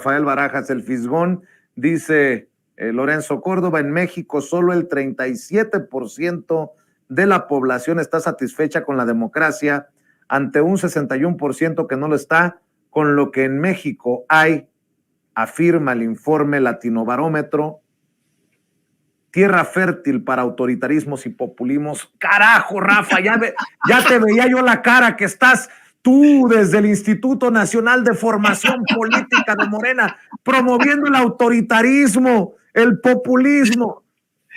Rafael Barajas, el fisgón, dice Lorenzo Córdoba, en México solo el 37% de la población está satisfecha con la democracia, ante un 61% que no lo está, con lo que en México hay, afirma el informe Latinobarómetro, tierra fértil para autoritarismos y populismos. Carajo, Rafa, ya te veía yo la cara que estás tú desde el Instituto Nacional de Formación Política de Morena, promoviendo el autoritarismo, el populismo.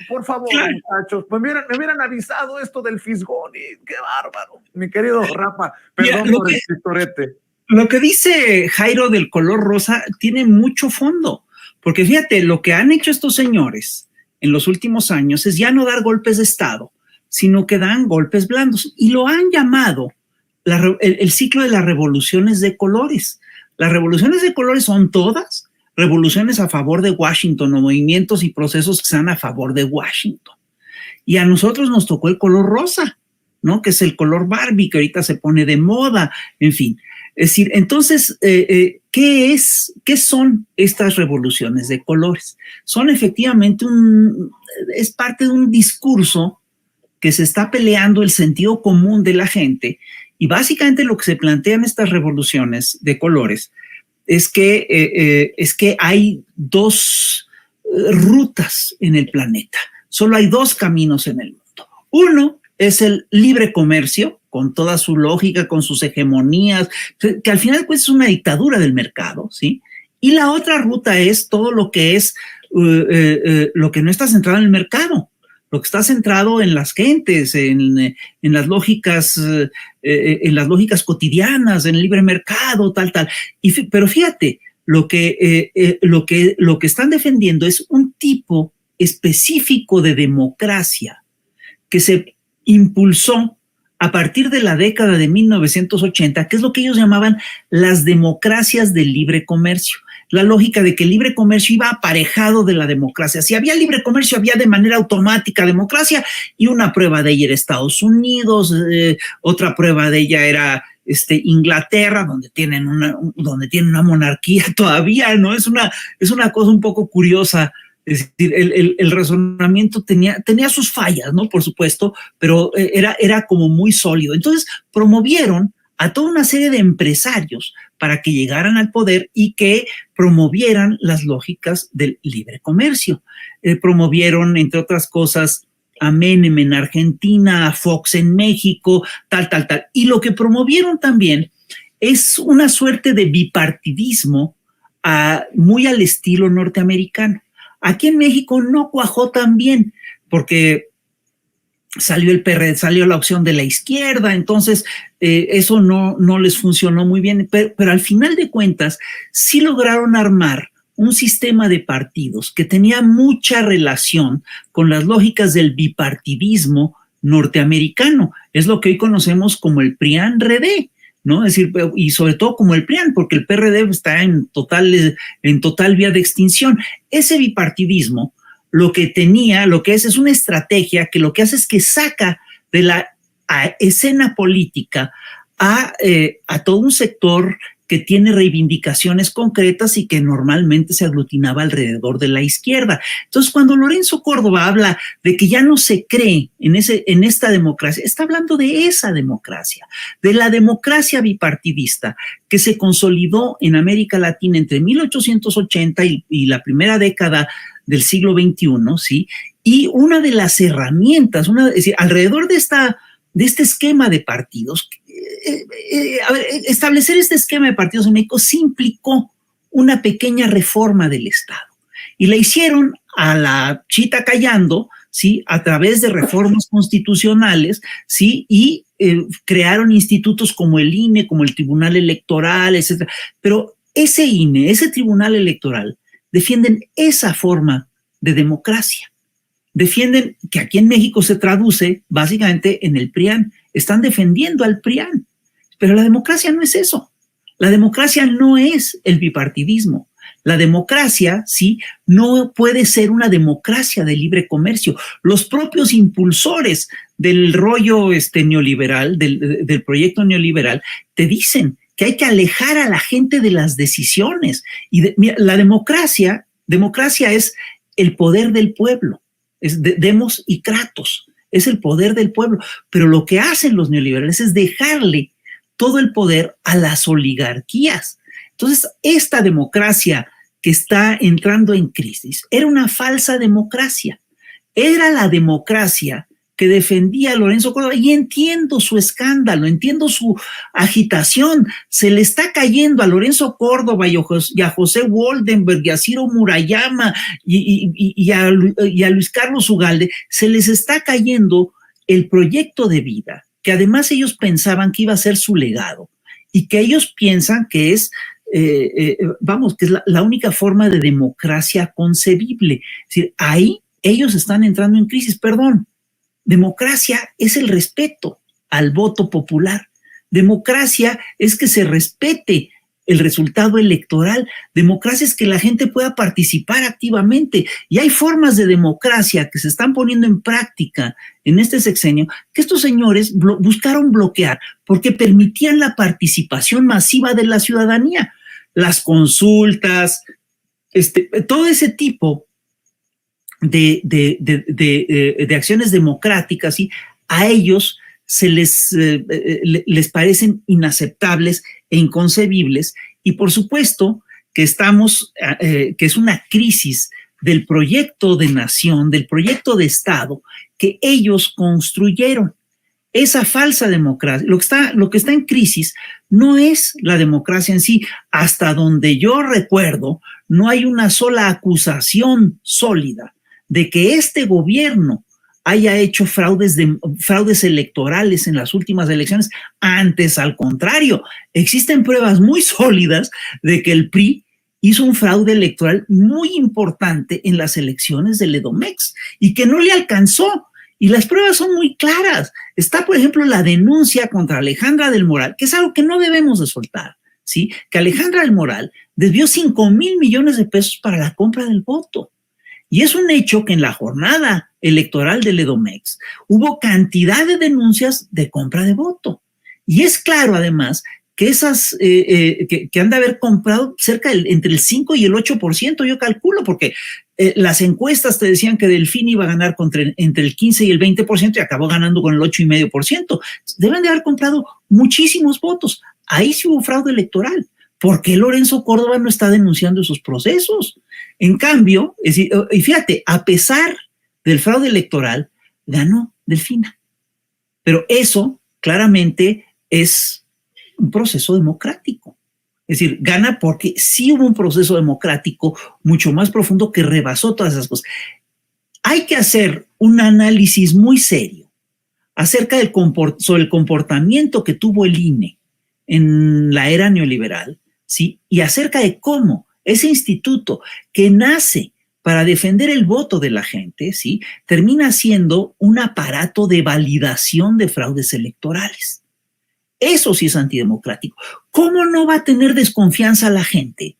Por favor, muchachos, pues me hubieran avisado esto del fisgón y qué bárbaro. Mi querido Rafa, perdón por el chistorete. Lo que dice Jairo del color rosa tiene mucho fondo, porque fíjate, lo que han hecho estos señores en los últimos años es ya no dar golpes de Estado, sino que dan golpes blandos, y lo han llamado el ciclo de las revoluciones de colores. Las revoluciones de colores son todas revoluciones a favor de Washington, o movimientos y procesos que sean a favor de Washington. Y a nosotros nos tocó el color rosa, ¿no? Que es el color Barbie, que ahorita se pone de moda, en fin. Es decir, entonces, ¿qué son estas revoluciones de colores? Son efectivamente es parte de un discurso que se está peleando el sentido común de la gente, y básicamente lo que se plantean estas revoluciones de colores es que hay dos rutas en el planeta. Solo hay dos caminos en el mundo. Uno es el libre comercio, con toda su lógica, con sus hegemonías, que al final pues, es una dictadura del mercado, ¿sí? Y la otra ruta es todo lo que es lo que no está centrado en el mercado, lo que está centrado en las gentes, en las lógicas cotidianas, en el libre mercado, tal. Pero fíjate, lo que están defendiendo es un tipo específico de democracia que se impulsó a partir de la década de 1980, que es lo que ellos llamaban las democracias del libre comercio. La lógica de que el libre comercio iba aparejado de la democracia. Si había libre comercio, había de manera automática democracia, y una prueba de ella era Estados Unidos, otra prueba de ella era Inglaterra, donde tienen una monarquía todavía, ¿no? Es una cosa un poco curiosa. Es decir, el razonamiento tenía sus fallas, ¿no? Por supuesto, pero era como muy sólido. Entonces promovieron a toda una serie de empresarios para que llegaran al poder y que promovieran las lógicas del libre comercio. Promovieron, entre otras cosas, a Menem en Argentina, a Fox en México, tal. Y lo que promovieron también es una suerte de bipartidismo muy al estilo norteamericano. Aquí en México no cuajó tan bien, porque salió el PRD, salió la opción de la izquierda, entonces eso no les funcionó muy bien, pero al final de cuentas sí lograron armar un sistema de partidos que tenía mucha relación con las lógicas del bipartidismo norteamericano. Es lo que hoy conocemos como el PRIAN-RD, ¿no? Es decir, y sobre todo como el PRIAN, porque el PRD está en total vía de extinción. Ese bipartidismo lo que es una estrategia que lo que hace es que saca de la escena política a todo un sector que tiene reivindicaciones concretas y que normalmente se aglutinaba alrededor de la izquierda. Entonces, cuando Lorenzo Córdoba habla de que ya no se cree en esta democracia, está hablando de esa democracia, de la democracia bipartidista que se consolidó en América Latina entre 1880 y la primera década del siglo XXI, ¿sí? Y una de las herramientas, es decir, alrededor de este esquema de partidos, establecer este esquema de partidos en México sí implicó una pequeña reforma del Estado. Y la hicieron a la chita callando, ¿sí? A través de reformas constitucionales, ¿sí? Y crearon institutos como el INE, como el Tribunal Electoral, etc. Pero ese INE, ese Tribunal Electoral, defienden esa forma de democracia. Defienden que aquí en México se traduce básicamente en el PRIAN. Están defendiendo al PRIAN. Pero la democracia no es eso. La democracia no es el bipartidismo. La democracia, sí, no puede ser una democracia de libre comercio. Los propios impulsores del rollo neoliberal, del proyecto neoliberal, te dicen que hay que alejar a la gente de las decisiones. Y mira, la democracia es el poder del pueblo, es demos y kratos, es el poder del pueblo. Pero lo que hacen los neoliberales es dejarle todo el poder a las oligarquías. Entonces, esta democracia que está entrando en crisis era una falsa democracia. Era la democracia que defendía a Lorenzo Córdoba, y entiendo su escándalo, entiendo su agitación. Se le está cayendo a Lorenzo Córdoba y a José Woldenberg y a Ciro Murayama y a Luis Carlos Ugalde, se les está cayendo el proyecto de vida, que además ellos pensaban que iba a ser su legado, y que ellos piensan que es que es la única forma de democracia concebible. Es decir, ahí ellos están entrando en crisis. Perdón, democracia es el respeto al voto popular. Democracia es que se respete el resultado electoral. Democracia es que la gente pueda participar activamente. Y hay formas de democracia que se están poniendo en práctica en este sexenio que estos señores buscaron bloquear porque permitían la participación masiva de la ciudadanía. Las consultas, todo ese tipo de acciones democráticas, ¿sí? A ellos se les parecen inaceptables e inconcebibles, y por supuesto que que es una crisis del proyecto de nación, del proyecto de Estado que ellos construyeron. Esa falsa democracia, lo que está en crisis no es la democracia en sí. Hasta donde yo recuerdo, no hay una sola acusación sólida de que este gobierno haya hecho fraudes electorales en las últimas elecciones. Antes, al contrario, existen pruebas muy sólidas de que el PRI hizo un fraude electoral muy importante en las elecciones del Edomex y que no le alcanzó. Y las pruebas son muy claras. Está, por ejemplo, la denuncia contra Alejandra del Moral, que es algo que no debemos de soltar, ¿sí? Que Alejandra del Moral desvió 5,000 millones de pesos para la compra del voto. Y es un hecho que en la jornada electoral del Edomex hubo cantidad de denuncias de compra de voto. Y es claro, además, que que han de haber comprado entre el 5 y el 8%, yo calculo, porque las encuestas te decían que Delfín iba a ganar entre el 15 y el 20% y acabó ganando con el 8,5%. Deben de haber comprado muchísimos votos. Ahí sí hubo fraude electoral. ¿Por qué Lorenzo Córdoba no está denunciando esos procesos? En cambio, y fíjate, a pesar del fraude electoral, ganó Delfina. Pero eso claramente es un proceso democrático. Es decir, gana porque sí hubo un proceso democrático mucho más profundo que rebasó todas esas cosas. Hay que hacer un análisis muy serio acerca sobre el comportamiento que tuvo el INE en la era neoliberal, ¿sí? Y acerca de cómo ese instituto que nace para defender el voto de la gente, ¿sí? Termina siendo un aparato de validación de fraudes electorales. Eso sí es antidemocrático. ¿Cómo no va a tener desconfianza la gente,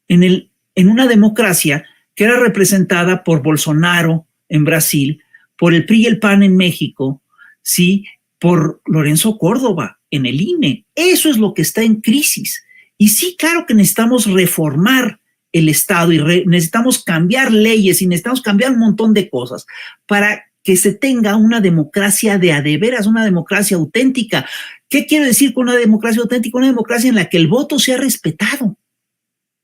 en una democracia que era representada por Bolsonaro en Brasil, por el PRI y el PAN en México, ¿sí? Por Lorenzo Córdoba en el INE? Eso es lo que está en crisis. Y sí, claro que necesitamos reformar el Estado y necesitamos cambiar leyes y necesitamos cambiar un montón de cosas para que se tenga una democracia de a de veras, una democracia auténtica. ¿Qué quiero decir con una democracia auténtica? Una democracia en la que el voto sea respetado,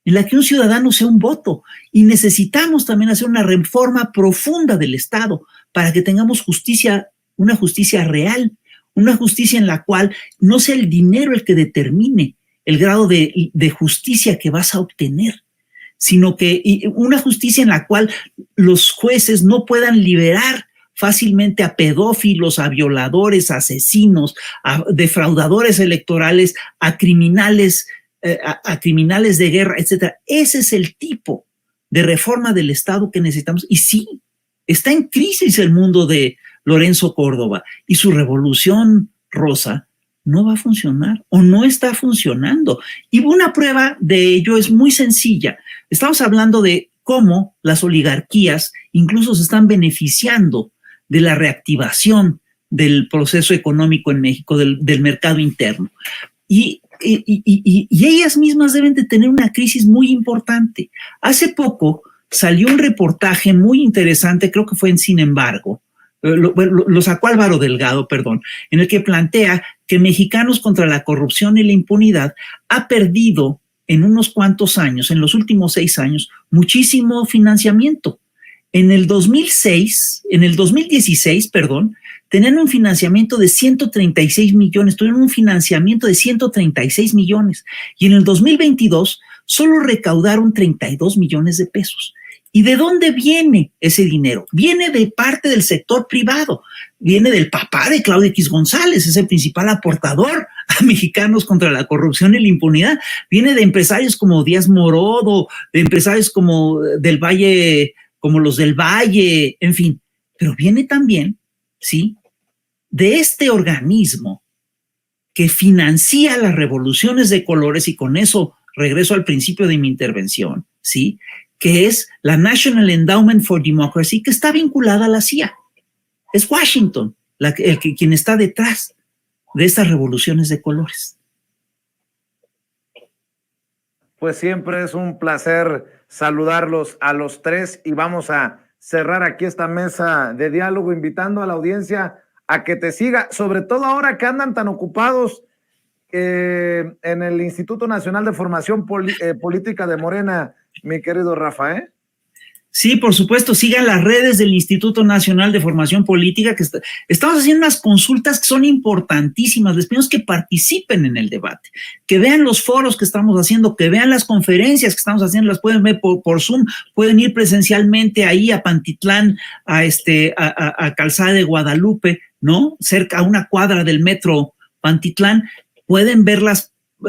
en la que un ciudadano sea un voto. Y necesitamos también hacer una reforma profunda del Estado para que tengamos justicia, una justicia real, una justicia en la cual no sea el dinero el que determine el grado de justicia que vas a obtener, sino que una justicia en la cual los jueces no puedan liberar fácilmente a pedófilos, a violadores, a asesinos, a defraudadores electorales, a criminales de guerra, etcétera. Ese es el tipo de reforma del Estado que necesitamos. Y sí, está en crisis el mundo de Lorenzo Córdoba y su revolución rosa no va a funcionar o no está funcionando. Y una prueba de ello es muy sencilla. Estamos hablando de cómo las oligarquías incluso se están beneficiando de la reactivación del proceso económico en México, del mercado interno. Y ellas mismas deben de tener una crisis muy importante. Hace poco salió un reportaje muy interesante, creo que fue en Sin embargo, lo sacó Álvaro Delgado, perdón, en el que plantea que Mexicanos contra la Corrupción y la Impunidad ha perdido en unos cuantos años, en los últimos 6 años, muchísimo financiamiento. En el 2016, perdón, tenían un financiamiento de 136 millones, tuvieron un financiamiento de 136 millones y en el 2022 solo recaudaron 32 millones de pesos. ¿Y de dónde viene ese dinero? Viene de parte del sector privado, viene del papá de Claudia X González, es el principal aportador a Mexicanos contra la Corrupción y la Impunidad, viene de empresarios como Díaz Morodo, de empresarios como del Valle, como los del Valle, en fin, pero viene también, ¿sí?, de este organismo que financia las revoluciones de colores, y con eso regreso al principio de mi intervención, ¿sí?, que es la National Endowment for Democracy, que está vinculada a la CIA. Es Washington quien está detrás de estas revoluciones de colores. Pues siempre es un placer saludarlos a los tres y vamos a cerrar aquí esta mesa de diálogo invitando a la audiencia a que te siga, sobre todo ahora que andan tan ocupados en el Instituto Nacional de Formación Política de Morena, mi querido Rafael. Sí, por supuesto, sigan las redes del Instituto Nacional de Formación Política, que estamos haciendo unas consultas que son importantísimas. Les pedimos que participen en el debate, que vean los foros que estamos haciendo, que vean las conferencias que estamos haciendo, las pueden ver por Zoom, pueden ir presencialmente ahí a Pantitlán, a Calzada de Guadalupe, ¿no? Cerca a una cuadra del metro Pantitlán, pueden ver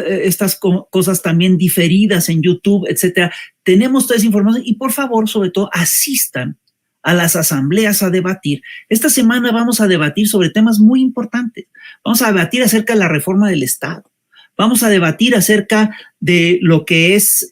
estas cosas también diferidas en YouTube, etcétera. Tenemos toda esa información y por favor, sobre todo, asistan a las asambleas a debatir. Esta semana vamos a debatir sobre temas muy importantes. Vamos a debatir acerca de la reforma del Estado. Vamos a debatir acerca de lo que es,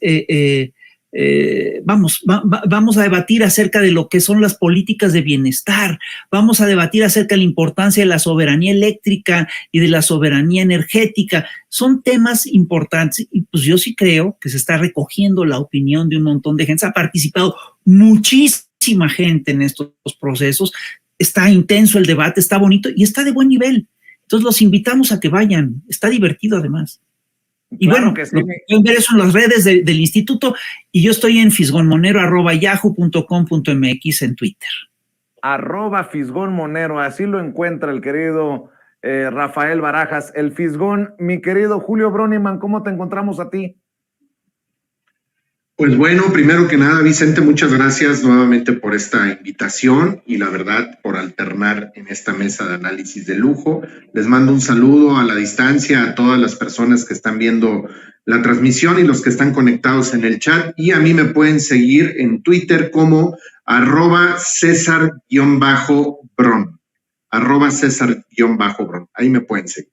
vamos a debatir acerca de lo que son las políticas de bienestar. Vamos a debatir acerca de la importancia de la soberanía eléctrica y de la soberanía energética. Son temas importantes y pues yo sí creo que se está recogiendo la opinión de un montón de gente. Se ha participado muchísima gente en estos procesos. Está intenso el debate, está bonito y está de buen nivel. Entonces los invitamos a que vayan. Está divertido además. Y claro, bueno, que sí. Pueden ver eso en las redes del instituto y yo estoy en fisgonmonero@yahoo.com.mx en Twitter. @fisgonmonero, así lo encuentra el querido Rafael Barajas, el Fisgón. Mi querido Julio Broniman, ¿cómo te encontramos a ti? Pues bueno, primero que nada, Vicente, muchas gracias nuevamente por esta invitación y la verdad por alternar en esta mesa de análisis de lujo. Les mando un saludo a la distancia a todas las personas que están viendo la transmisión y los que están conectados en el chat. Y a mí me pueden seguir en Twitter como @César_Bron. @César_Bron. Ahí me pueden seguir.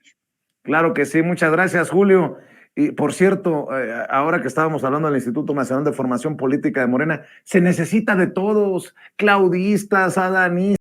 Claro que sí, muchas gracias, Julio. Y por cierto, ahora que estábamos hablando del Instituto Nacional de Formación Política de Morena, se necesita de todos, claudistas, adanistas,